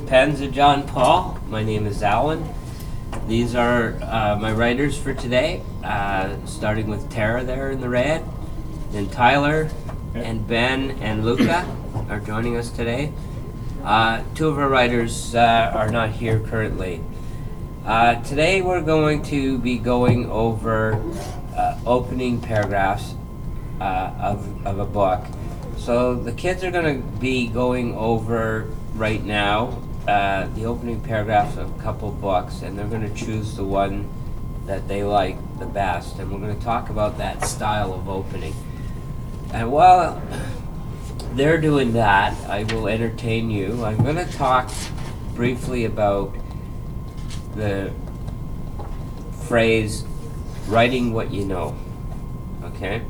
Pens of John Paul. My name is Alan. These are my writers for today, starting with Tara there in the red. Then Tyler and Ben and Luca are joining us today. Two of our writers are not here currently. Today we're going to be going over opening paragraphs of a book. So the kids are going to be going over right now the opening paragraphs of a couple books, and they're going to choose the one that they like the best, and we're going to talk about that style of opening. And while they're doing that, I will entertain you. I'm going to talk briefly about the phrase writing what you know. Okay?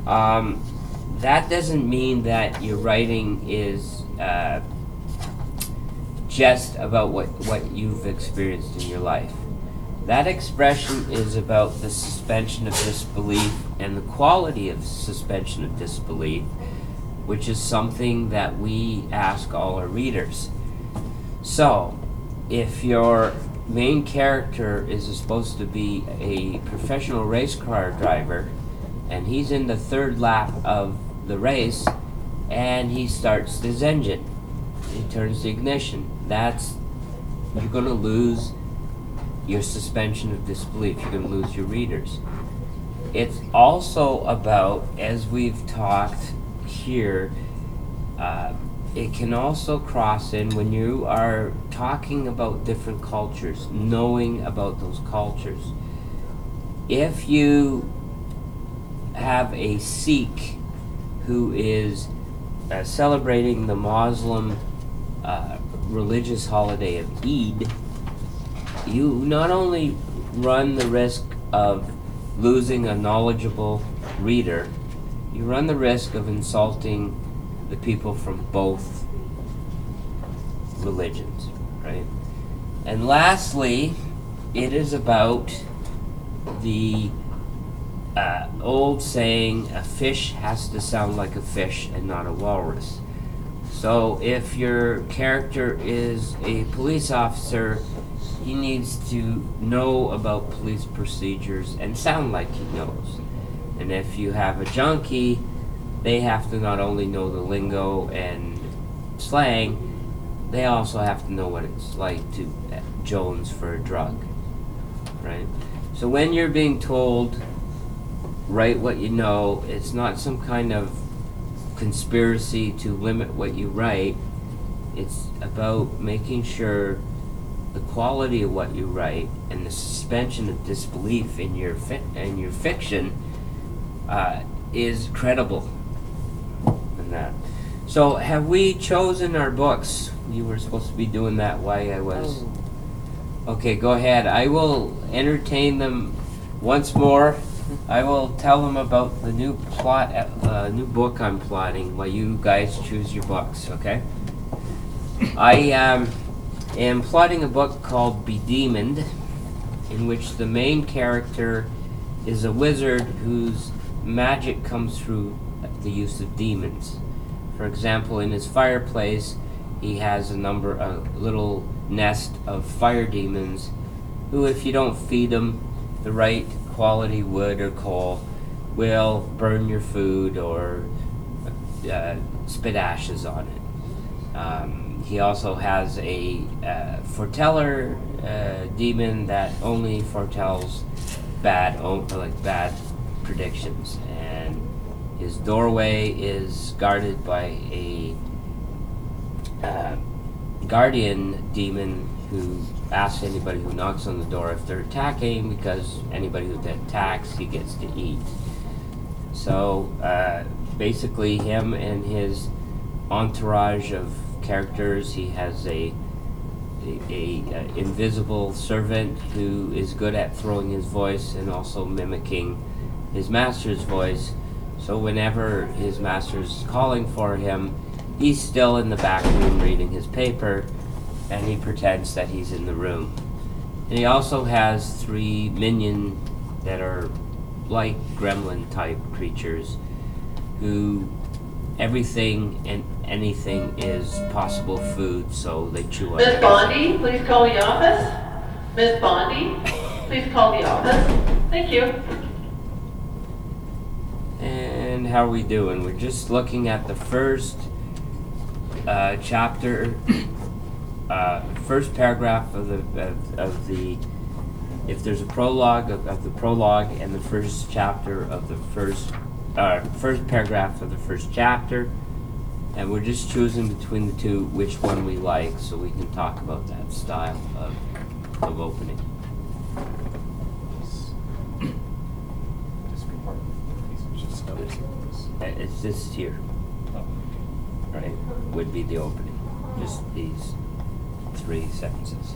That doesn't mean that your writing is just about what you've experienced in your life. That expression is about the suspension of disbelief and the quality of suspension of disbelief, which is something that we ask all our readers. So, if your main character is supposed to be a professional race car driver, and he's in the third lap of the race, and he starts his engine, he turns the ignition, you're going to lose your suspension of disbelief. You're going to lose your readers. It's also about, as we've talked here, it can also cross in when you are talking about different cultures, knowing about those cultures. If you have a Sikh who is celebrating the Muslim religious holiday of Eid, you not only run the risk of losing a knowledgeable reader, you run the risk of insulting the people from both religions, right? And lastly, it is about the old saying, a fish has to sound like a fish and not a walrus. So if your character is a police officer, he needs to know about police procedures and sound like he knows. And if you have a junkie, they have to not only know the lingo and slang, they also have to know what it's like to Jones for a drug, right? So when you're being told, write what you know, it's not some kind of conspiracy to limit what you write. It's about making sure the quality of what you write and the suspension of disbelief in your fiction is credible in that. So have we chosen our books? You were supposed to be doing that while I was... Okay, go ahead. I will entertain them once more. I will tell them about the new new book I'm plotting while you guys choose your books, okay? I am plotting a book called Bedemoned, in which the main character is a wizard whose magic comes through the use of demons. For example, in his fireplace, he has a little nest of fire demons who, if you don't feed them the right quality wood or coal, will burn your food or spit ashes on it. He also has a foreteller demon that only foretells bad predictions, and his doorway is guarded by a guardian demon who asks anybody who knocks on the door if they're attacking, because anybody who attacks, he gets to eat. So basically, him and his entourage of characters, he has a invisible servant who is good at throwing his voice and also mimicking his master's voice. So whenever his master's calling for him, he's still in the back room reading his paper, and he pretends that he's in the room. And he also has 3 minions that are like gremlin type creatures who everything and anything is possible food, so they chew on Miss everything. Bondi, please call the office. Miss Bondi, please call the office. Thank you. And how are we doing? We're just looking at the first chapter, first paragraph of the. If there's a prologue of the prologue and the first chapter of the first paragraph of the first chapter, and we're just choosing between the two which one we like, so we can talk about that style of opening. It's just here, right? Would be the opening. Just these 3 sentences.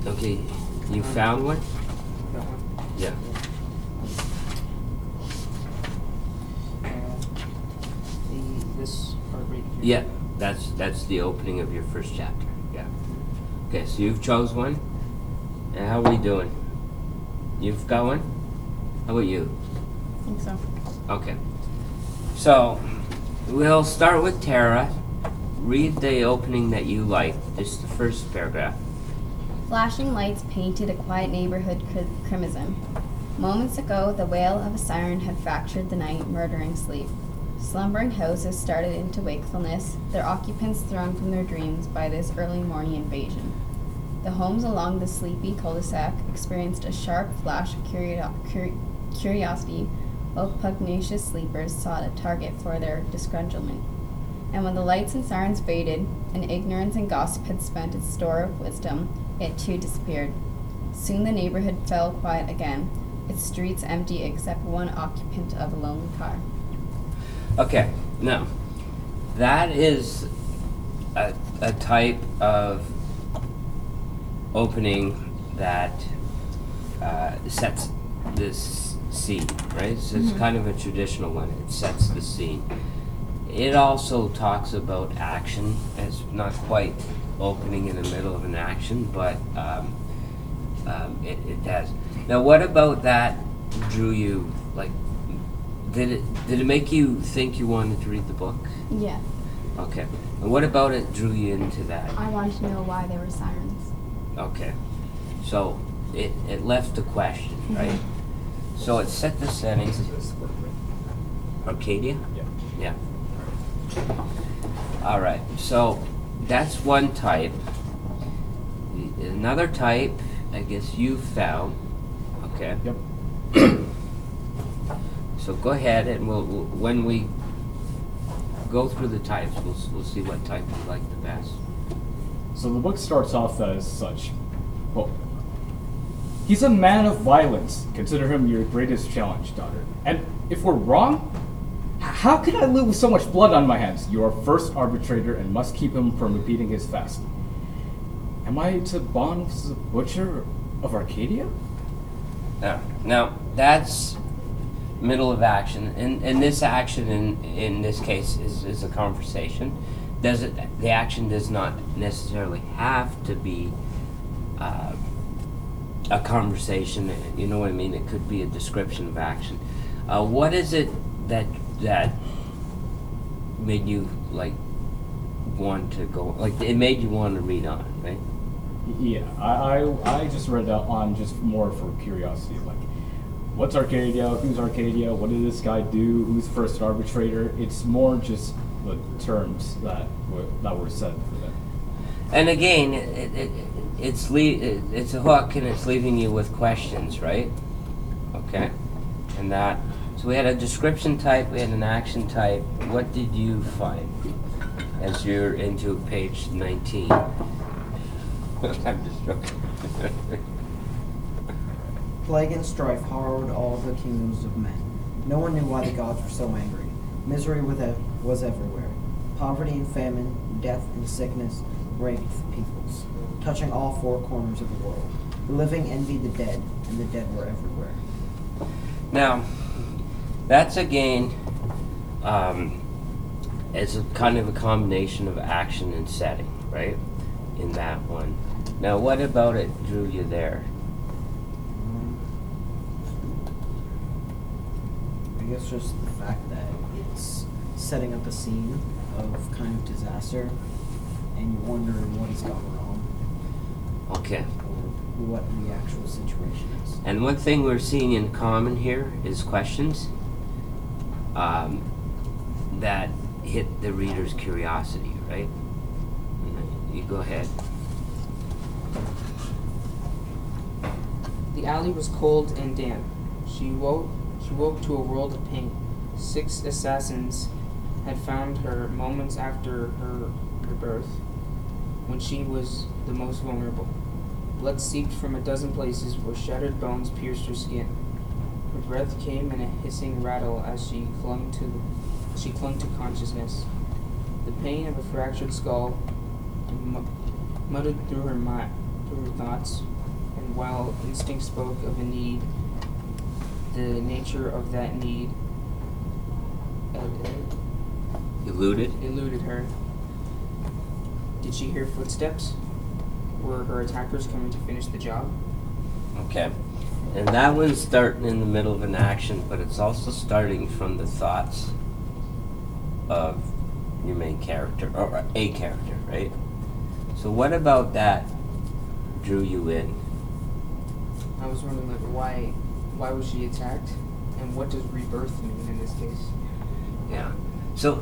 Okay, you found one? That one? Yeah. This part right here. Yeah, that's the opening of your first chapter. Yeah. Okay, so you've chose one. And how are we doing? You've got one? How about you? I think so. Okay. So, we'll start with Tara. Read the opening that you like, just the first paragraph. Flashing lights painted a quiet neighborhood crimson. Moments ago, the wail of a siren had fractured the night, murdering sleep. Slumbering houses started into wakefulness, their occupants thrown from their dreams by this early morning invasion. The homes along the sleepy cul-de-sac experienced a sharp flash of curiosity, while pugnacious sleepers sought a target for their disgruntlement. And when the lights and sirens faded, and ignorance and gossip had spent its store of wisdom, it too disappeared. Soon the neighborhood fell quiet again, its streets empty except one occupant of a lonely car. Okay, now, that is a type of opening that sets this scene, right? So it's kind of a traditional one. It sets the scene. It also talks about action. It's not quite opening in the middle of an action, but it does. Now, what about that drew you, like, did it make you think you wanted to read the book? Yeah. Okay. And what about it drew you into that? I wanted to know why there were sirens. Okay. So it left the question, right? So it set the setting. Arcadia? Yeah. Yeah. All right. So that's one type. Another type, I guess you found. Okay. Yep. So go ahead, and we'll when we go through the types, we'll see what type you like the best. So the book starts off as such. Well, he's a man of violence. Consider him your greatest challenge, daughter. And if we're wrong, how can I live with so much blood on my hands? You are first arbitrator and must keep him from repeating his fast. Am I to bond with the butcher of Arcadia? Now that's middle of action, and this action in this case is a conversation. The action does not necessarily have to be a conversation, you know what I mean? It could be a description of action. What is it that made you like want to go, like it made you want to read on, right? Yeah, I just read that on just more for curiosity, like what's Arcadia, who's Arcadia, what did this guy do, who's first arbitrator? It's more just the terms that were said for them. And again, it's a hook, and it's leaving you with questions, right? Okay, and that. So we had a description type, we had an action type. What did you find as you're into page 19? I'm just joking. Plague and strife harrowed all the kingdoms of men. No one knew why the gods were so angry. Misery was everywhere. Poverty and famine, death and sickness ravaged the peoples, touching all 4 corners of the world. The living envied the dead, and the dead were everywhere. Now, that's again, it's a kind of a combination of action and setting, right? In that one. Now, what about it drew you there? guess just the fact that it's setting up a scene of kind of disaster, and you're wondering what has gone wrong, Okay. or what the actual situation is. And one thing we're seeing in common here is questions that hit the reader's curiosity, right? You go ahead. The alley was cold and damp. She woke to a world of pain. 6 assassins had found her moments after her birth, when she was the most vulnerable. Blood seeped from a dozen places where shattered bones pierced her skin. Her breath came in a hissing rattle as she clung to consciousness. The pain of a fractured skull muttered through her thoughts, and while instinct spoke of a need, the nature of that need eluded her. Did she hear footsteps? Were her attackers coming to finish the job? Okay. And that one's starting in the middle of an action, but it's also starting from the thoughts of your main character, or a character, right? So what about that drew you in? I was wondering, like, why was she attacked, and what does rebirth mean in this case? Yeah. So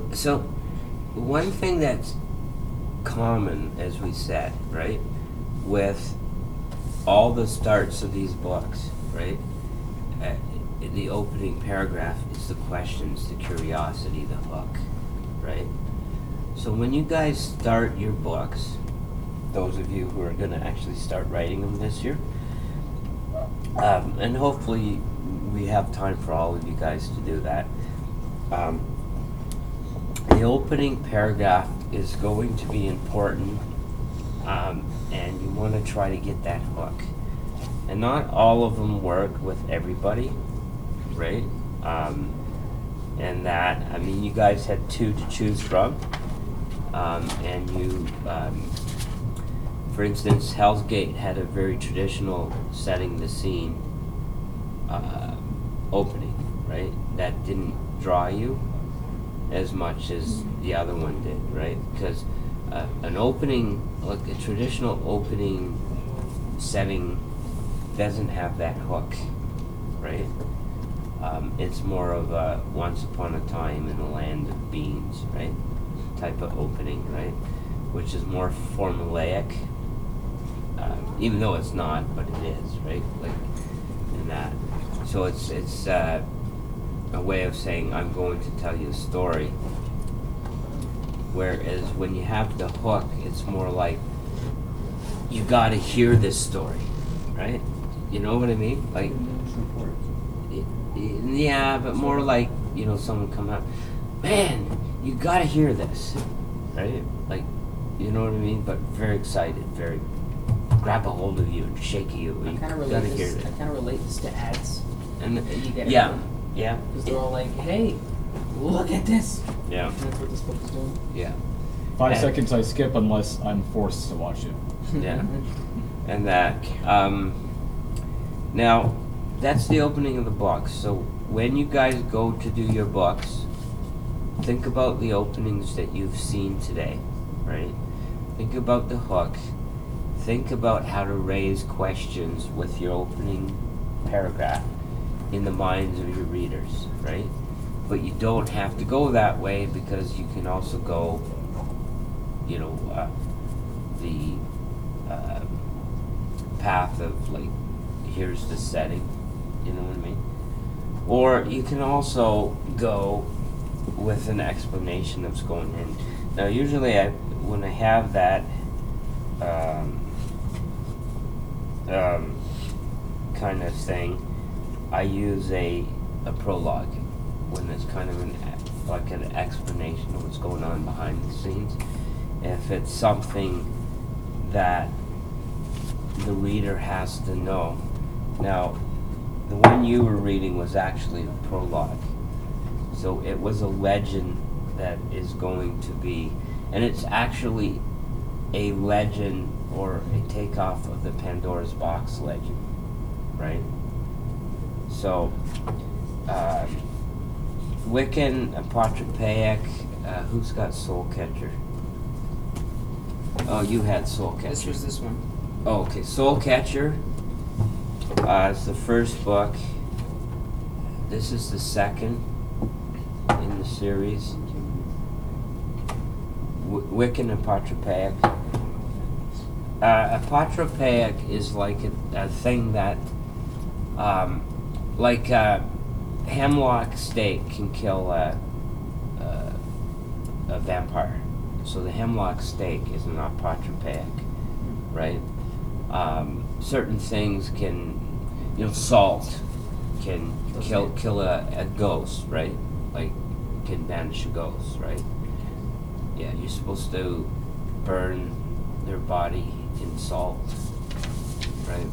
one thing that's common, as we said, right, with all the starts of these books, right, the opening paragraph is the questions, the curiosity, the hook, right? So when you guys start your books, those of you who are going to actually start writing them this year, and hopefully we have time for all of you guys to do that, the opening paragraph is going to be important, and you want to try to get that hook. And not all of them work with everybody, right? And that, I mean, you guys had 2 to choose from, and you, for instance, Hell's Gate had a very traditional setting the scene opening, right? That didn't draw you as much as the other one did, right? Because an opening, like a traditional opening setting, doesn't have that hook, right? It's more of a once upon a time in the land of beans, right? Type of opening, right? Which is more formulaic, even though it's not, but it is, right? Like in that. So it's a way of saying I'm going to tell you a story. Whereas when you have the hook, it's more like you got to hear this story, right? You know what I mean? Like, yeah, but more like, you know, someone come out, man, you got to hear this, right? Like, you know what I mean? But very excited, very grab a hold of you and shake you. I kind of relate this to ads. And you get yeah. Because they're all like, hey, look at this. Yeah. And that's what this book is doing. Yeah. 5 And- seconds I skip unless I'm forced to watch it. Yeah. And that. Now, that's the opening of the books. So when you guys go to do your books, think about the openings that you've seen today, right? Think about the hook. Think about how to raise questions with your opening paragraph in the minds of your readers, right? But you don't have to go that way, because you can also go, you know, the path of, like, here's the setting, you know what I mean? Or you can also go with an explanation that's going in. Now, usually when I have that kind of thing, I use a prologue when it's kind of like an explanation of what's going on behind the scenes. If it's something that the reader has to know. Now, the one you were reading was actually a prologue. So it was a legend that is going to be, and it's actually a legend or a takeoff of the Pandora's Box legend, right? So, Wiccan, Apotropaic. Who's got Soul Catcher? Oh, you had Soul Catcher. This was this one. Oh, okay. Soul Catcher. It's the first book. This is the second in the series. Wiccan, Apotropaic. Apotropaic is like a thing that, like hemlock stake can kill a vampire. So the hemlock stake is an apotropaic, right? Certain things can, salt can kill a ghost, right? Like, can banish a ghost, right? Yeah, you're supposed to burn their body in salt, right?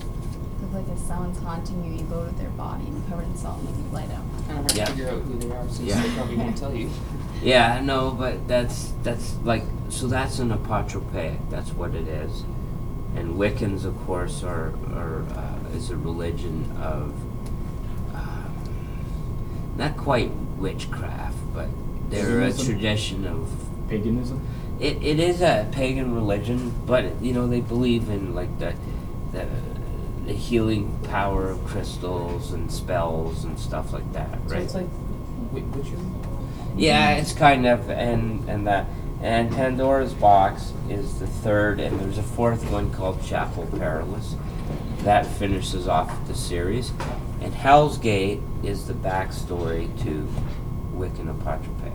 It's like if someone's haunting you, you go to their body and cover it in salt and you light up. Kind of hard Yeah. to figure out who they are, since Yeah. they probably won't tell you. Yeah, no, but that's like, so that's an apotropaic. That's what it is. And Wiccans, of course, is a religion of not quite witchcraft, but they're a Paganism? tradition of. Paganism? It is a pagan religion, but they believe in like the healing power of crystals and spells and stuff like that, right? So it's like witchery? Yeah, it's kind of, and Pandora's Box is the third, and there's a fourth one called Chapel Perilous that finishes off the series, and Hell's Gate is the backstory to Wiccan Apotropaic.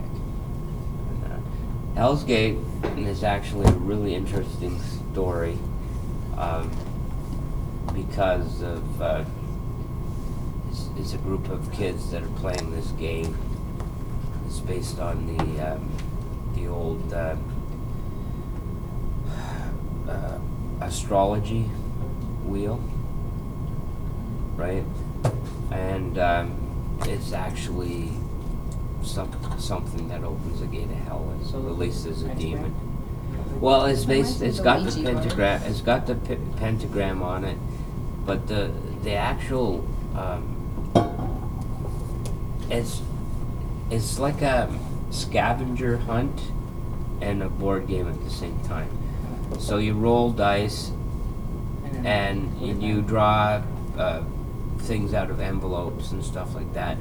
Hell's Gate is actually a really interesting story because of it's a group of kids that are playing this game. It's based on the old astrology wheel, right? And it's actually something that opens a gate of hell and So releases a pentagram? demon. Well, it's Reminds based. me It's of got the the Ouija board. pentagram. It's got the pentagram on it, but the actual it's like a scavenger hunt and a board game at the same time. So you roll dice and you draw things out of envelopes and stuff like that,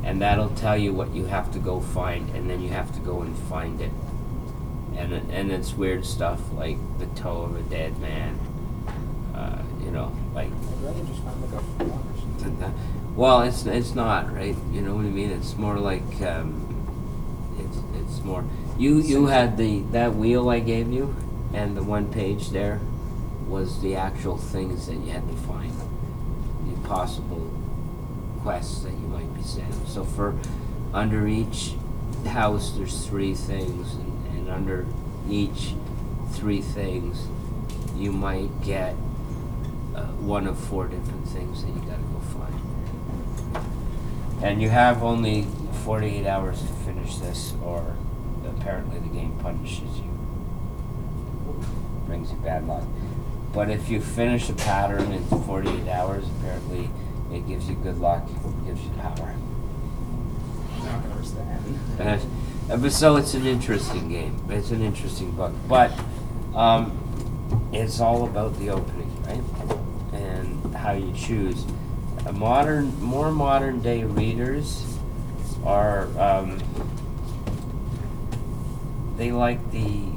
and that'll tell you what you have to go find, and then you have to go and find it. And it's weird stuff like the toe of a dead man, like. I'd rather just find like a frog or something. Well, it's not, right. You know what I mean? It's more like it's more. You had that wheel I gave you, and the one page there was the actual things that you had to find, the possible quests that you might be sent. So for under each house, there's 3 things, and under each 3 things, you might get one of 4 different things that you gotta go find. And you have only 48 hours to finish this, or apparently the game punishes you. Brings you bad luck. But if you finish a pattern in 48 hours, apparently it gives you good luck, it gives you power. I'm not gonna risk that. But so it's an interesting game. It's an interesting book. But it's all about the opening, right? And how you choose. More modern day readers are they like the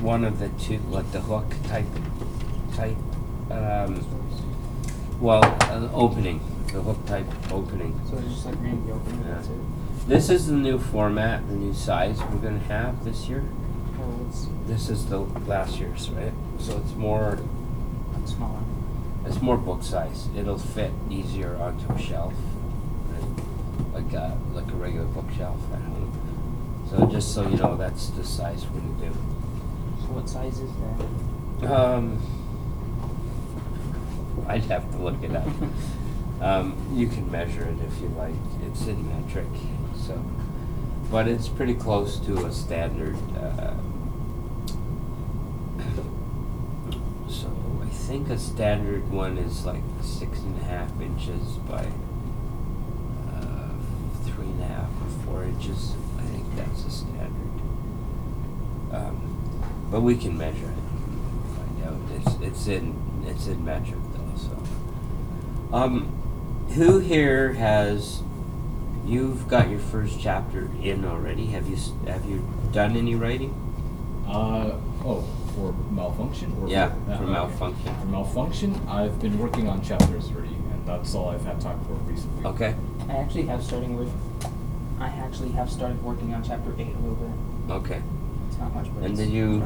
one of the two, like the hook type opening, the hook type opening. So it's just like reading the opening, Yeah. that's it. This is the new format, the new size we're gonna have this year. Oh, it's This is the last year's, right? So it's more smaller. book size. It'll fit easier onto a shelf, right? Like a regular bookshelf at home. So just so you know, that's the size we're gonna So what size is that? do. I'd have to look it up. You can measure it if you like. It's in metric, so, but it's pretty close to a standard. So I think a standard one is like 6.5 inches by 3.5 or 4 inches. I think that's the standard. But we can measure it and find out. It's in metric though. So, who here has? You've got your first chapter in already. Have you done any writing? For malfunction? Or Yeah, for for malfunction. For malfunction, I've been working on chapter 30, and that's all I've had time for recently. Okay. I actually have started working on chapter 8 a little bit. Okay. It's not much, but And it's did you?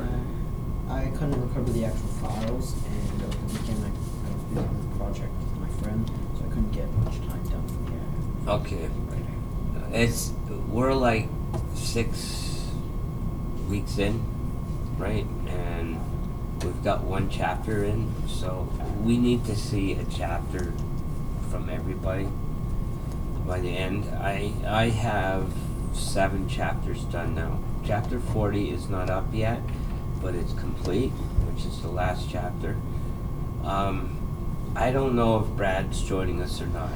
I couldn't recover the actual files, and over the weekend I was busy with a project with my friend, so I couldn't get much time done for the Okay. writing. We're like 6 weeks in, right? And we've got 1 chapter in, so we need to see a chapter from everybody by the end. I have 7 chapters done now. Chapter 40 is not up yet, but it's complete, which is the last chapter. I don't know if Brad's joining us or not.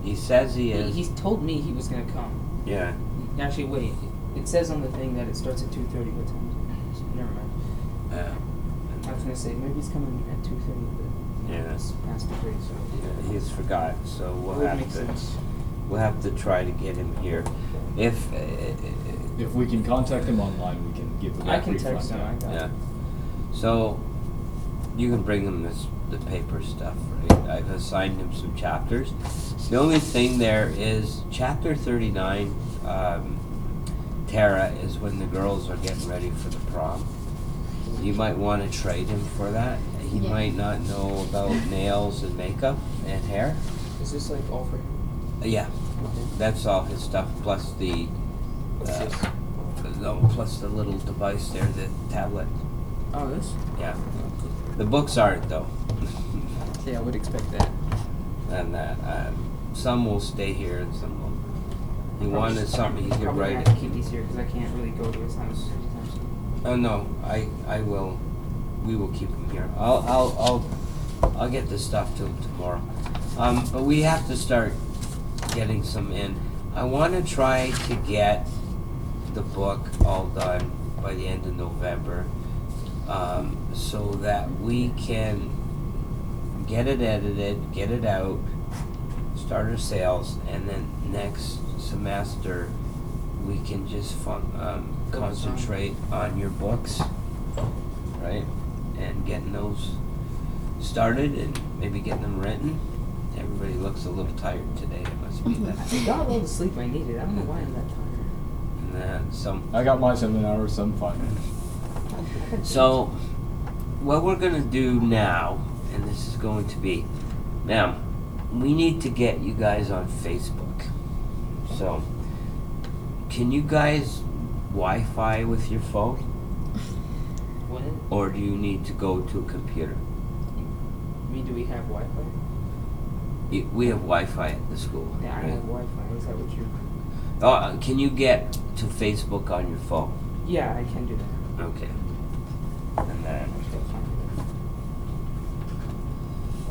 He says he is. He's told me he was gonna come. Yeah. Actually, wait. It says on the thing that it starts at 2:30. What time is it? Never mind. I was gonna say maybe he's coming at 2:30, but Yeah. it's past 3, so Yeah, he's forgot, so it would make sense. we'll have to try to get him here. If If we can contact him online, we can give the I can brief text him. I rundown. got yeah, it. so you can bring him the paper stuff, right? I've assigned him some chapters. The only thing there is chapter 39. Tara is when the girls are getting ready for the prom. You might want to trade him for that. He Yeah. might not know about nails and makeup and hair. Is this like all for him? Yeah, Okay. that's all his stuff, plus the, What's this? plus the little device there, the tablet. Oh, this? Yeah. The books aren't though. Yeah, I would expect that. And some will stay here and some won't. He wanted something he could Probably write. have to keep these here because I can't really go to his house anytime soon. Oh no, I will. We will keep him here. I'll get this stuff to him tomorrow. But we have to start getting some in. I want to try to get the book all done by the end of November, so that we can get it edited, get it out, start our sales, and then next semester we can just concentrate on your books, right? And getting those started and maybe getting them written. Everybody looks a little tired today. It must be that. I got all the sleep I needed. I don't know why I'm that tired. And then I got my 7 hours, I'm fine. So, what we're gonna do now, and this is going to be, now, we need to get you guys on Facebook. So, can you guys Wi-Fi with your phone, What? or do you need to go to a computer? I mean, do we have Wi-Fi? We have Wi-Fi at the school. Yeah, I right? have Wi-Fi. Is that what you? Can you get to Facebook on your phone? Yeah, I can do that. Okay. And then I'm still fine with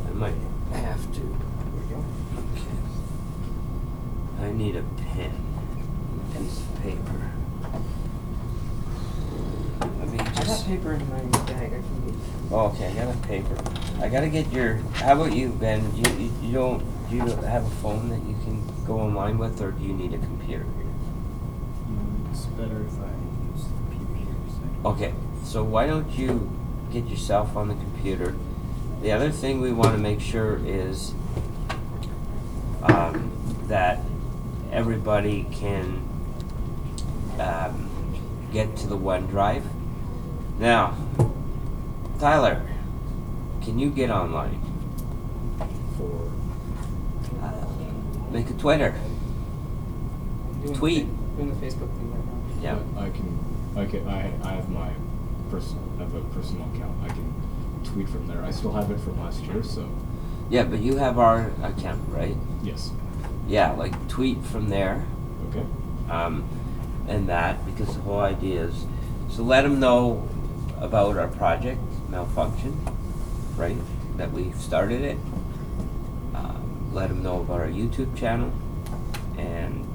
I might have to. it. There we go. Okay. I need a pen, a piece of paper. Let me I got just. paper in my bag. I can get. Oh, okay, I got a paper. I gotta get your. How about you, Ben? You don't have a phone that you can go online with, or do you need a computer? It's better if I use the computer. Okay, so why don't you get yourself on the computer? The other thing we want to make sure is that everybody can get to the OneDrive. Now, Tyler, can you get online? For Make a Twitter. I'm doing Tweet. Doing the Facebook thing right now. Yeah. I have my a personal account. I can tweet from there. I still have it from last year, so Yeah, but you have our account, right? yes. Yeah, like tweet from there. Okay. And that, because the whole idea is, so let them know about our project, Malfunction, right, that we've started it. Let them know about our YouTube channel, and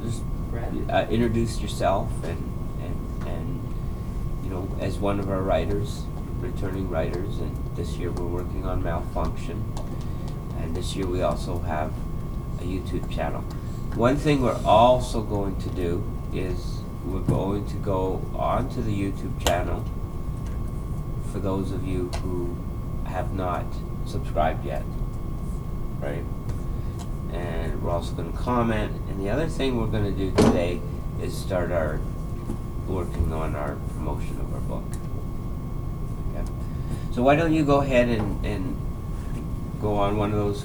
just Brad? introduce yourself and you know, as one of our writers, returning writers, and this year we're working on Malfunction, and this year we also have a YouTube channel. One thing we're also going to do is we're going to go onto the YouTube channel for those of you who have not subscribed yet, right? And we're also going to comment. And the other thing we're going to do today is start working on our promotion of our book. Okay. So why don't you go ahead and go on one of those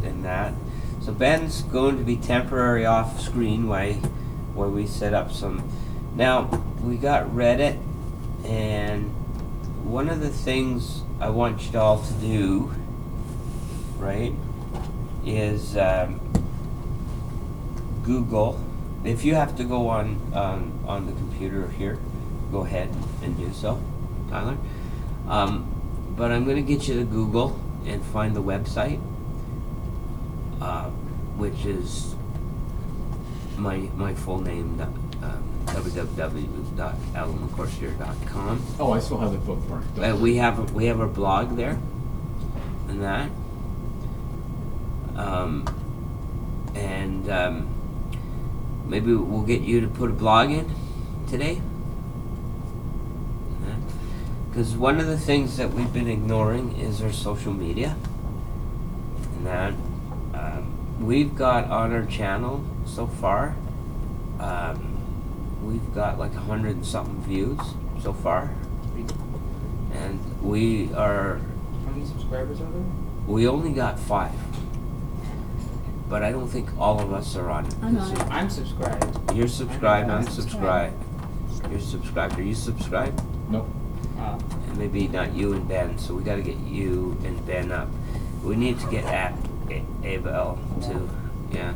and that. So Ben's going to be temporary off screen while we set up some. Now we got Reddit, and one of the things I want you all to do, right, is Google. If you have to go on the computer here, go ahead and do so, Tyler. But I'm going to get you to Google and find the website, which is my full name, www.alanmccorsier.com. Oh, I still have the bookmark. We have our blog there, and that, maybe we'll get you to put a blog in today, because one of the things that we've been ignoring is our social media, and that we've got on our channel so far. We've got like 100 and something views so far, and we are. How many subscribers are there? We only got 5, but I don't think all of us are on it. I'm on it. I'm subscribed. You're subscribed. I'm I'm subscribed. You're subscribed. Are you subscribed? Nope. And maybe not you and Ben. So we got to get you and Ben up. We need to get at Abel too. Yeah.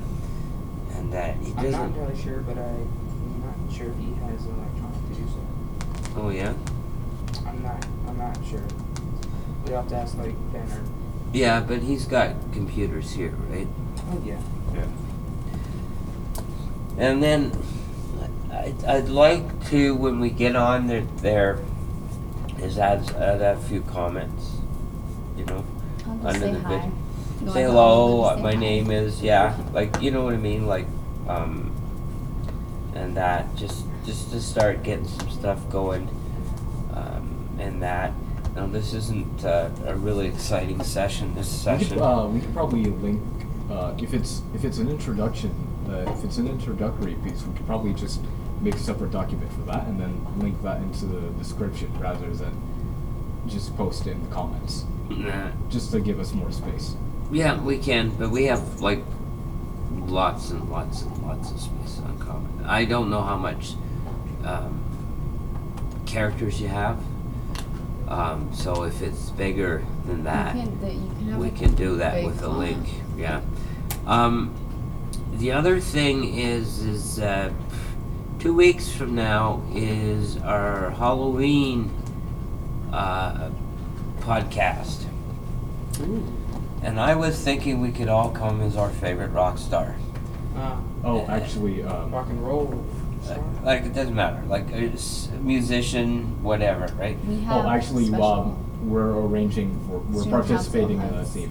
And that he I'm not doesn't. entirely sure, but I'm not sure if he has an electronic to do so. Oh yeah. I'm not sure. We'd have to ask like Ben or. Yeah, but he's got computers here, right? Oh yeah. Yeah. And then I'd like to, when we get on there is add a few comments, you know, I'll just under say the hi. vid. You Say want hello, to say my hi? name is, yeah, like, you know what I mean, like, and that, just to start getting some stuff going, and that. Now, this isn't a really exciting session, this session. We could probably link, if it's an introduction, if it's an introductory piece, we could probably just make a separate document for that and then link that into the description rather than just post it in the comments, Nah. just to give us more space. Yeah, we can, but we have like lots and lots and lots of space on comment. I don't know how much characters you have, so if it's bigger than that, You can have we a can do that big with a font. link. Yeah. The other thing is 2 weeks from now is our Halloween podcast. Ooh. And I was thinking we could all come as our favorite rock star. Oh, actually, Rock and roll. Star? Like, it doesn't matter. Like, a musician, whatever, right? We have actually, special we're arranging we're Student participating in council a has- theme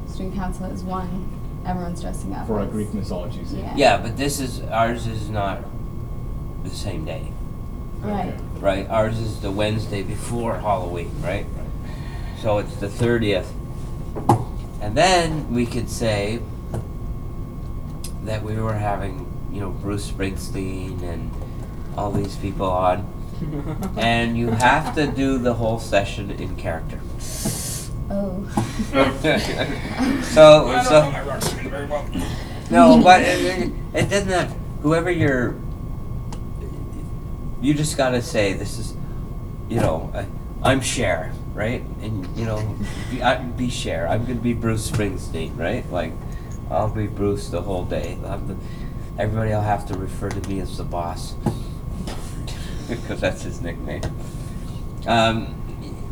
student council is one. Everyone's dressing up. for a as- Greek mythology theme. Yeah. Yeah, but ours is not the same day, Right. right? Ours is the Wednesday before Halloween, right? So it's the 30th. And then we could say that we were having, you know, Bruce Springsteen and all these people on. And you have to do the whole session in character. Oh. so no, but it doesn't have, whoever you just gotta say, this is, you know, I'm Cher, right? And, you know, be Cher. I'm gonna be Bruce Springsteen, right? Like, I'll be Bruce the whole day. Everybody will have to refer to me as the boss. Because that's his nickname.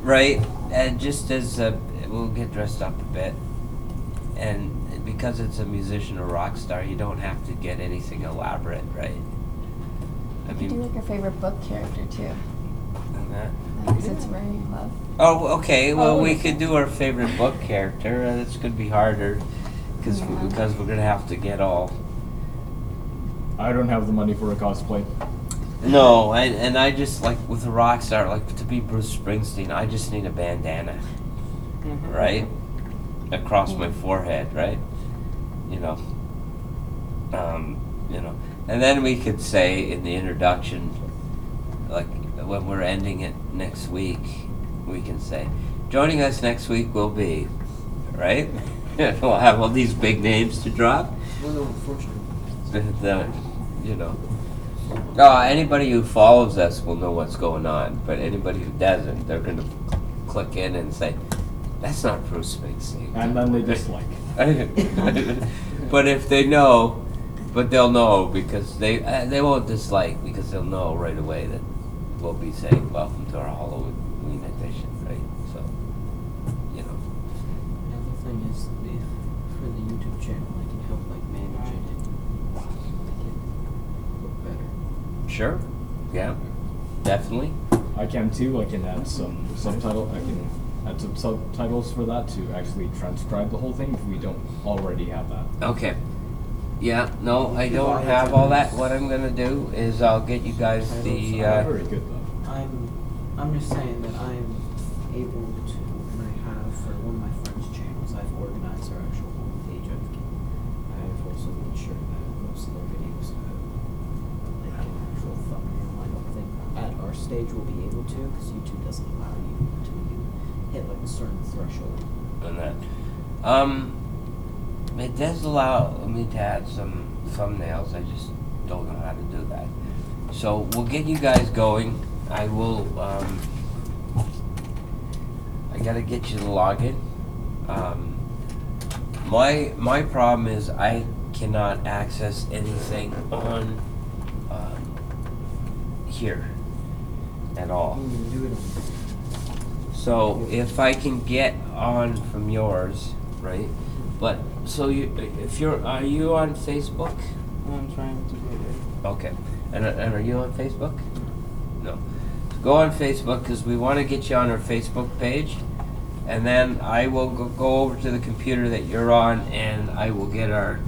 Right? And just as we'll get dressed up a bit, and because it's a musician or rock star, you don't have to get anything elaborate, right? I You could do mean, like your favorite book character too. and that. Like It's Where You Love. Oh, okay. Well, we wonderful. could do our favorite book character. It's gonna be harder because Yeah. we're gonna have to get all. I don't have the money for a cosplay. No, I just like with a rock star, like to be Bruce Springsteen, I just need a bandana, Mhm. right, across my forehead, right, you know, and then we could say in the introduction, like when we're ending it next week, we can say, joining us next week will be, right? We'll have all these big names to drop. Well, unfortunately. Anybody who follows us will know what's going on, but anybody who doesn't, they're going to click in and say, that's not Bruce Springsteen. And then they dislike. But if they know, but they'll know because they won't dislike because they'll know right away that we'll be saying, welcome to our Halloween edition, right? So, Another thing is, if for the YouTube channel, I can help like manage it and make it look better. Sure, yeah, definitely. I can too. I can add some subtitle. I can add some subtitles for that to actually transcribe the whole thing if we don't already have that. Okay. Yeah, no, I don't have all that. What I'm gonna do is I'll get you guys the. Very good though. I'm just saying that I'm able to, and I have for one of my friends' channels, I've organized their actual homepage. I've also made sure that most of their videos have like an actual thumbnail. I don't think at our stage we'll be able to, because YouTube doesn't allow you until you hit like a certain threshold. On that. It does allow me to add some thumbnails. I just don't know how to do that. So we'll get you guys going. I will. I gotta get you the login. My problem is I cannot access anything on here at all. Do it. So if I can get on from yours, right? But so are you on Facebook? I'm trying to do it. Okay. And are you on Facebook? No. So go on Facebook because we want to get you on our Facebook page, and then I will go over to the computer that you're on, and I will get our.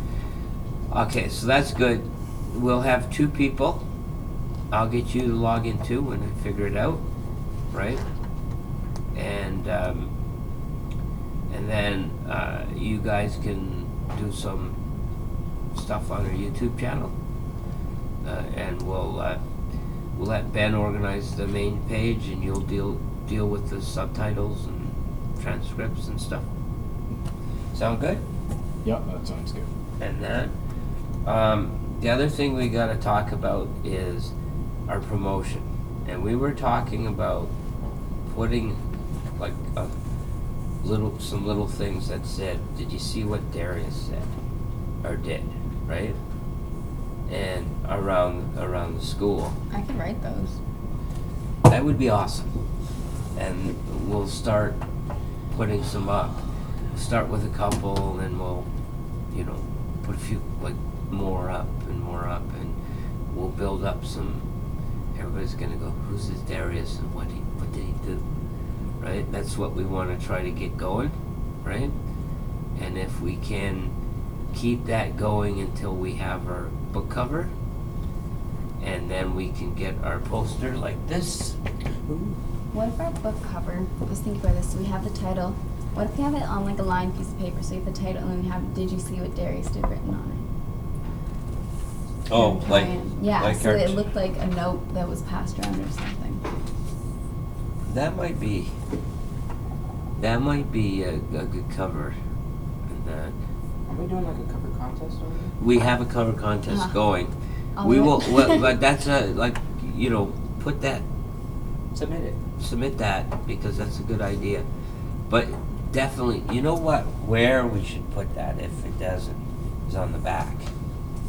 Okay, so that's good. We'll have 2 people. I'll get you to log in too when I figure it out, right? And then you guys can do some stuff on our YouTube channel, and we'll let Ben organize the main page, and you'll deal with the subtitles and transcripts and stuff. Sound good? Yep, that sounds good. And then the other thing we got to talk about is our promotion, and we were talking about putting like some little things that said, did you see what Darius said or did, right? And around the school. I could write those. That would be awesome. And we'll start putting some up. We'll start with a couple, and then we'll, put a few like more up, and we'll build up some. Everybody's gonna go, who's this Darius and what did he do? Right? That's what we want to try to get going, right? And if we can keep that going until we have our book cover, and then we can get our poster like this. What if our book cover, let's think about this, so we have the title. What if we have it on like a lined piece of paper, so we have the title and then we have Did You See What Darius Did written on it? Oh, And try like and- yeah, like so our- it looked like a note that was passed around or something. That might be a good cover. And that Are we doing like a cover contest over here? we have a cover contest Uh-huh. going. I'll We do will, it. but that's put that, Submit it. submit that because that's a good idea. But definitely, you know what? Where we should put that if it doesn't is on the back,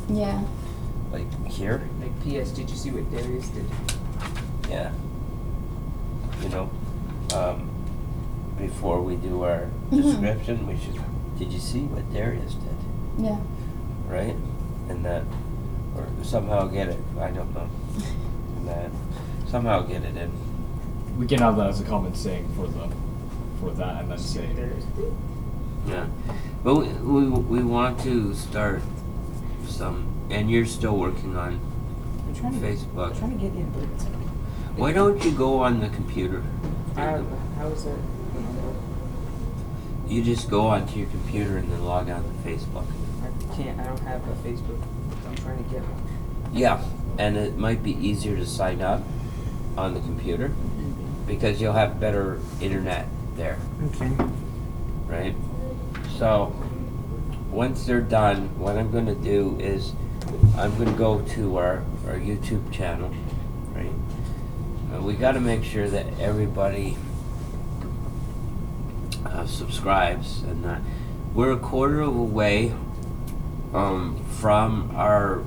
Yeah. like here. Like, P.S. Did you see what Darius did? Yeah. Before we do our Mhm. description, we should did you see what Darius did? Yeah. Right? And that, or somehow get it, I don't know. And that, somehow get it in. We can have that as a common saying for that, and then say Yeah. But we want to start some, and you're still working on I'm trying to Facebook. I'm trying to get in, but it's Why don't you go on the computer? how is it? You just go onto your computer and then log on to Facebook. I can't. I don't have a Facebook. I'm trying to get one. Yeah, and it might be easier to sign up on the computer because you'll have better internet there, Okay. right? So once they're done, what I'm going to do is I'm going to go to our YouTube channel, right? We got to make sure that everybody subscribes, and we're a quarter of a way from our.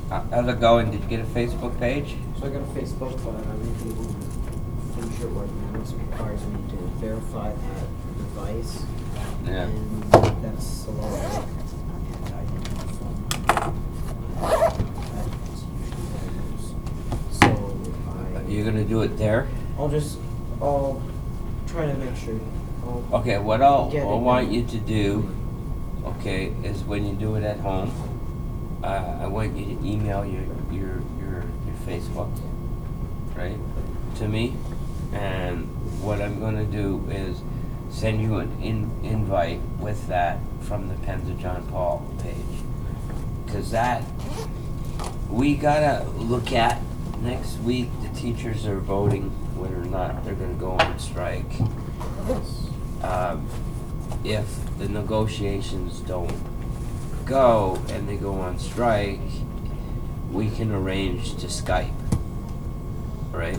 How's it going? Did you get a Facebook page? So I got a Facebook, but I'm not able to finish it right now. It requires me to verify that device. Yeah. And that's a lot of work. And I didn't have fun. That's usually what it is. So You're gonna do it there? I'll try to make sure. Okay. What I Get it want done. you to do, okay, is when you do it at home, I want you to email your Facebook, right, to me, and what I'm gonna do is send you an invite with that from the Pens of John Paul page, because that we gotta look at next week. The teachers are voting whether or not they're gonna go on strike. If the negotiations don't go and they go on strike, we can arrange to Skype, right?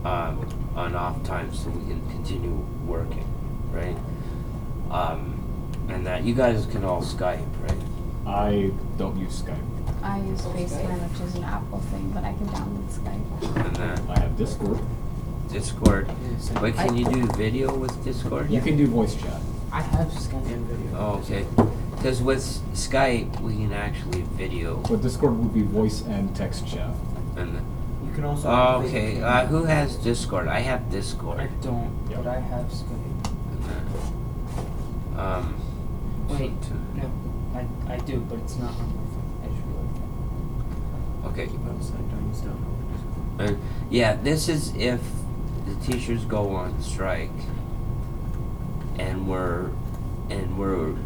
On off times so we can continue working, right? And that you guys can all Skype, right? I don't use Skype. I use FaceTime, which is an Apple thing, but I can download Skype. And that I have Discord. Discord. But can you do video with Discord? You can do voice chat. I have Skype and video. Oh, okay. Because with Skype, we can actually video. But Discord would be voice and text chat. And You can also. oh, okay. Who has Discord? I have I Discord. don't, Yeah. but I have Skype. And that, Wait, no, I do, but it's not on my phone. I just realized okay. Website, don't use that. Yeah, this is if the teachers go on strike and we're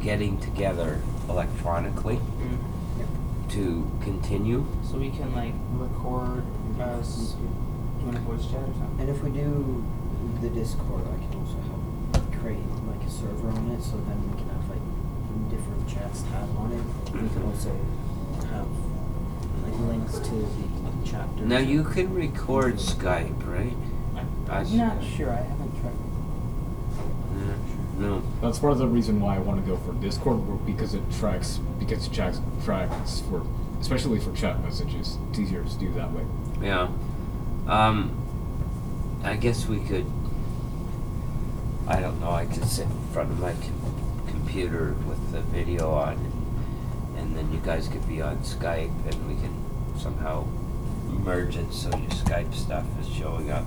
getting together electronically that. to continue. So we can like record us doing a voice chat or something. And if we do the Discord, I can also help create like a server on it, so then we can have like different chats tab on it. We can also have like links to the chapters. Now you can record Skype, right? I'm not sure. I haven't tried. No. That's part of the reason why I want to go for Discord, because it tracks for, especially for chat messages. It's easier to do that way. Yeah. I guess we could. I don't know. I could sit in front of my computer with the video on, and then you guys could be on Skype, and we can somehow merge it so your Skype stuff is showing up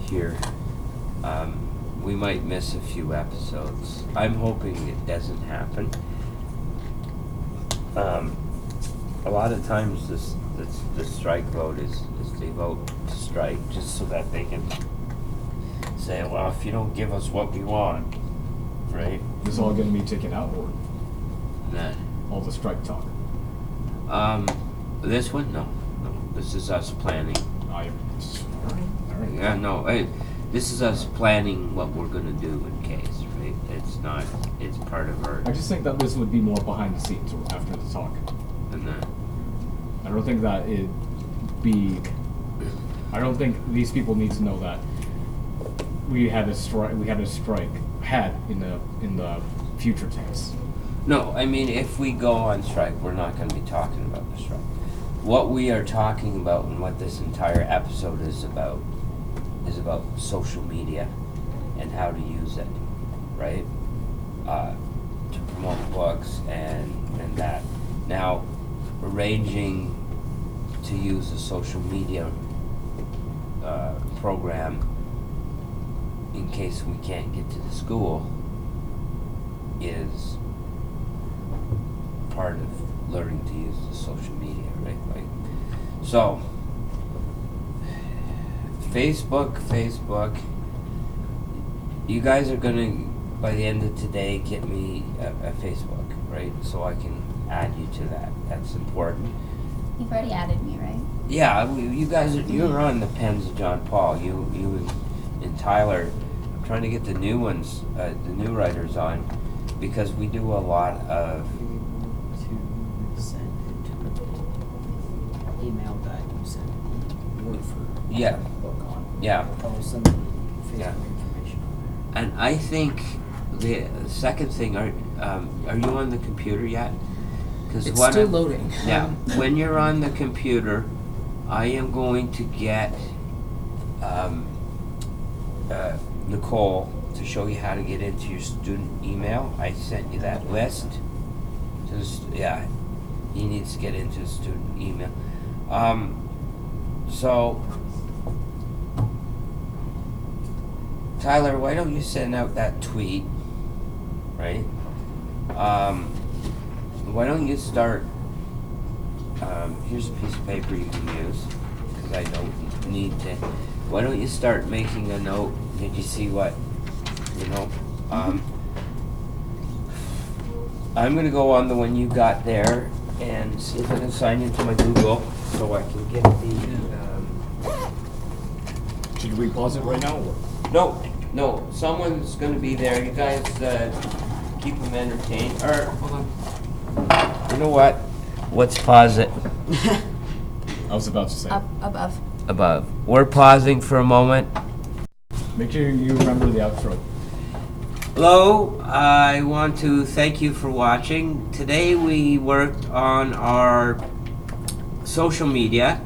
here. We might miss a few episodes. I'm hoping it doesn't happen. A lot of times the strike vote is they vote to strike just so that they can say, well, if you don't give us what we want, right? This is all going to be taken out, or That. all the strike talk. This one, no. This is us planning. All right. Yeah, no. This is us planning what we're gonna do in case, right? It's not. It's part of our. I just think that this would be more behind the scenes or after the talk. And that. I don't think that it'd be. I don't think these people need to know that we had a strike. We had a strike. Had in the future tense. No, I mean, if we go on strike, we're not going to be talking about the strike. What we are talking about and what this entire episode is about social media and how to use it, right? promote books and that. Now, arranging to use a social media program in case we can't get to the school is part of learning to use the social media, right? Like, so Facebook, you guys are gonna, by the end of today, get me a Facebook, right? So I can add you to that. That's important. You've already added me, right? Yeah, you guys, you're on the Pens of John Paul. You and Tyler. I'm trying to get the new ones, the new writers on, because we do a lot of. To send it to email that you sent word for Yeah. book on. Yeah. I'll send the Facebook Yeah. information on there. And I think the second thing, are you on the computer yet? Because It's still loading. Yeah, when you're on the computer, I am going to get Nicole to show you how to get into your student email. I sent you that list. Just, yeah, he needs to get into his student email. So, Tyler, why don't you send out that tweet, right? Why don't you start, here's a piece of paper you can use, because I don't need to. Why don't you start making a note? Did you see what, I'm going to go on the one you got there and see if I can sign into my Google so I can get the, Should we pause it right now? Or? No, someone's going to be there. You guys keep them entertained. Or, Hold on. you know what? Let's pause it. I was about to say. Up above. Above. We're pausing for a moment. Make sure you remember the outro. Hello, I want to thank you for watching. Today we worked on our social media.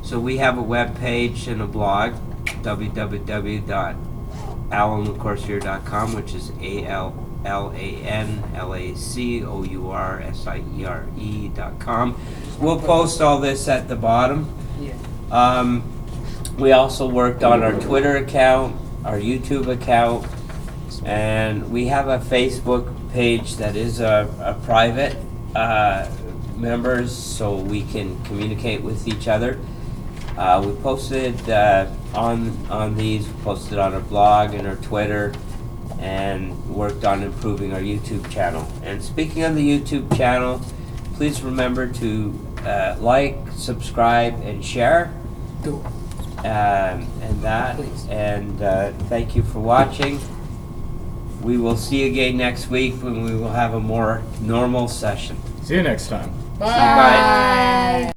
So we have a web page and a blog, www.alanlacoursier.com, which is ALLANLACOURSIERE.com. We'll post all this at the bottom. Yeah. We also worked on our Twitter account, our YouTube account, and we have a Facebook page that is a private members, so we can communicate with each other. We posted on these, we posted on our blog and our Twitter, and worked on improving our YouTube channel. And speaking of the YouTube channel, please remember to like, subscribe, and share. Do. And that. Please. And thank you for watching. We will see you again next week when we will have a more normal session. See you next time. Bye.